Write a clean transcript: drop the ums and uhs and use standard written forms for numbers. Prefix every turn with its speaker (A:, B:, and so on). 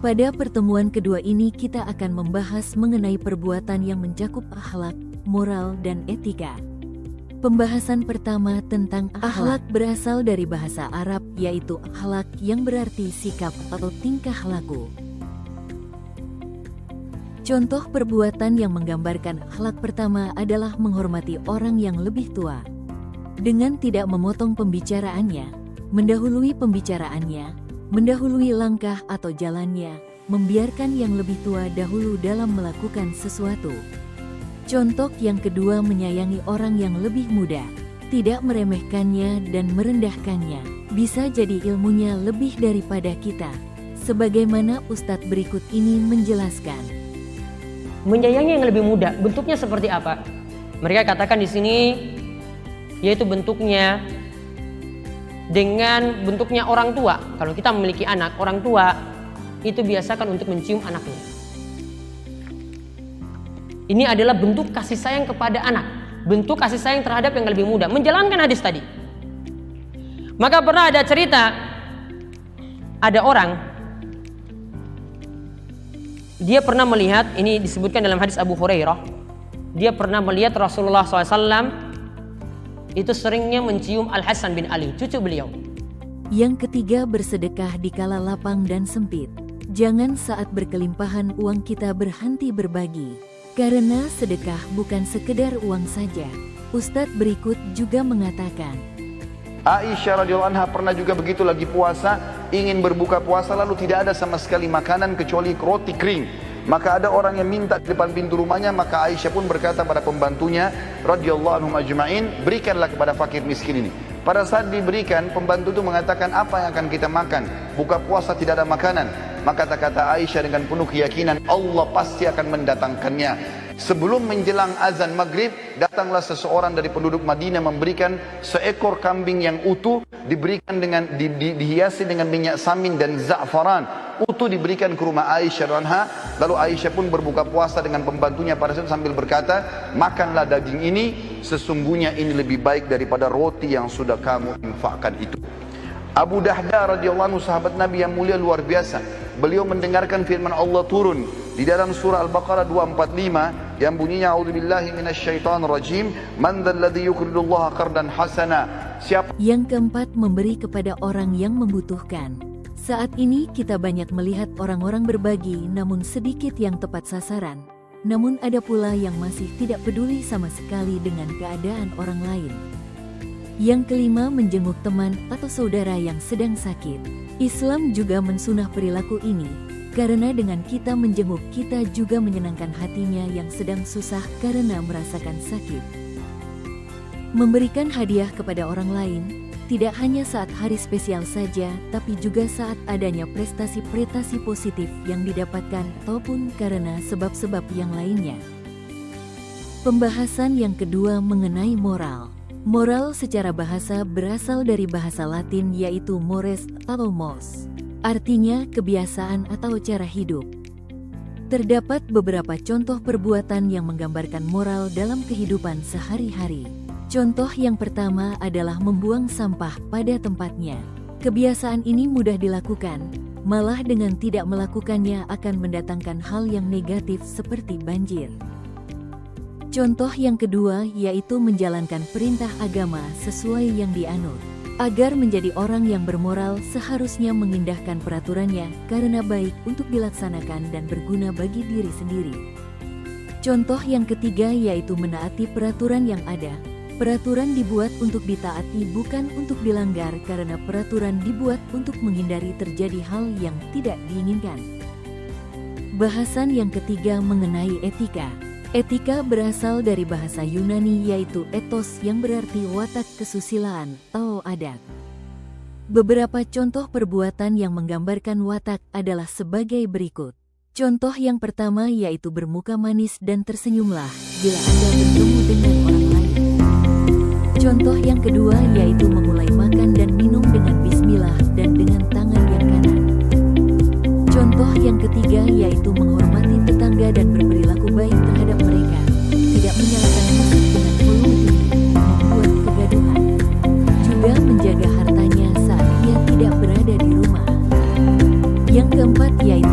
A: Pada pertemuan kedua ini kita akan membahas mengenai perbuatan yang mencakup akhlak, moral, dan etika. Pembahasan pertama tentang akhlak berasal dari bahasa Arab, yaitu akhlak yang berarti sikap atau tingkah laku. Contoh perbuatan yang menggambarkan akhlak pertama adalah menghormati orang yang lebih tua. Dengan tidak memotong pembicaraannya, mendahului pembicaraannya, mendahului langkah atau jalannya, membiarkan yang lebih tua dahulu dalam melakukan sesuatu. Contoh yang kedua menyayangi orang yang lebih muda, tidak meremehkannya dan merendahkannya. Bisa jadi ilmunya lebih daripada kita. Sebagaimana Ustadz berikut ini menjelaskan.
B: Menyayangi yang lebih muda, bentuknya seperti apa? Mereka katakan di sini, yaitu bentuknya dengan bentuknya orang tua. Kalau kita memiliki anak, orang tua itu biasakan untuk mencium anaknya. Ini adalah bentuk kasih sayang kepada anak, bentuk kasih sayang terhadap yang lebih muda, menjalankan hadis tadi. Maka pernah ada cerita, ada orang, dia pernah melihat, ini disebutkan dalam hadis Abu Hurairah, dia pernah melihat Rasulullah SAW itu seringnya mencium Al-Hasan bin Ali, cucu beliau.
A: Yang ketiga, bersedekah di kala lapang dan sempit. Jangan saat berkelimpahan uang kita berhenti berbagi, karena sedekah bukan sekedar uang saja. Ustadz berikut juga mengatakan,
C: Aisyah radhiyallahu anha pernah juga begitu lagi puasa, ingin berbuka puasa lalu tidak ada sama sekali makanan kecuali roti kering. Maka ada orang yang minta di depan pintu rumahnya, maka Aisyah pun berkata pada pembantunya radhiyallahu anhum ajma'in, berikanlah kepada fakir miskin ini. Pada saat diberikan, pembantu itu mengatakan, apa yang akan kita makan? Buka puasa tidak ada makanan. Maka kata Aisyah dengan penuh keyakinan, Allah pasti akan mendatangkannya. Sebelum menjelang azan maghrib, datanglah seseorang dari penduduk Madinah memberikan seekor kambing yang utuh, diberikan dengan dihiasi dengan minyak samin dan za'faran. Utuh diberikan ke rumah Aisyah radhiyallahu anha. Lalu Aisyah pun berbuka puasa dengan pembantunya pada saat sambil berkata, makanlah daging ini, sesungguhnya ini lebih baik daripada roti yang sudah kamu infakkan itu. Abu Dahda radhiyallahu anhu, sahabat Nabi yang mulia luar biasa. Beliau mendengarkan firman Allah turun di dalam surah Al-Baqarah 245 yang bunyinya a'udzubillahi minasyaitonirrajim, man dzalladzi yuqridullaha qardan hasana. Siapa
A: yang keempat, memberi kepada orang yang membutuhkan. Saat ini kita banyak melihat orang-orang berbagi namun sedikit yang tepat sasaran. Namun ada pula yang masih tidak peduli sama sekali dengan keadaan orang lain. Yang kelima, menjenguk teman atau saudara yang sedang sakit. Islam juga mensunah perilaku ini, karena dengan kita menjenguk kita juga menyenangkan hatinya yang sedang susah karena merasakan sakit. Memberikan hadiah kepada orang lain tidak hanya saat hari spesial saja, tapi juga saat adanya prestasi-prestasi positif yang didapatkan ataupun karena sebab-sebab yang lainnya. Pembahasan yang kedua mengenai moral. Moral secara bahasa berasal dari bahasa Latin yaitu mores atau mos. Artinya kebiasaan atau cara hidup. Terdapat beberapa contoh perbuatan yang menggambarkan moral dalam kehidupan sehari-hari. Contoh yang pertama adalah membuang sampah pada tempatnya. Kebiasaan ini mudah dilakukan, malah dengan tidak melakukannya akan mendatangkan hal yang negatif seperti banjir. Contoh yang kedua yaitu menjalankan perintah agama sesuai yang dianut. Agar menjadi orang yang bermoral seharusnya mengindahkan peraturannya karena baik untuk dilaksanakan dan berguna bagi diri sendiri. Contoh yang ketiga yaitu menaati peraturan yang ada. Peraturan dibuat untuk ditaati bukan untuk dilanggar karena peraturan dibuat untuk menghindari terjadi hal yang tidak diinginkan. Bahasan yang ketiga mengenai etika. Etika berasal dari bahasa Yunani yaitu ethos yang berarti watak kesusilaan atau adat. Beberapa contoh perbuatan yang menggambarkan watak adalah sebagai berikut. Contoh yang pertama yaitu bermuka manis dan tersenyumlah bila Anda bertemu dengan orang lain. Contoh yang kedua yaitu memulai makan dan minum dengan bismillah dan dengan tangan yang kanan. Contoh yang ketiga yaitu menghormati tetangga dan berperilaku baik terhadap mereka, tidak menyalakan musik dengan volume tinggi, membuat kegaduhan. Juga menjaga hartanya saat ia tidak berada di rumah. Yang keempat yaitu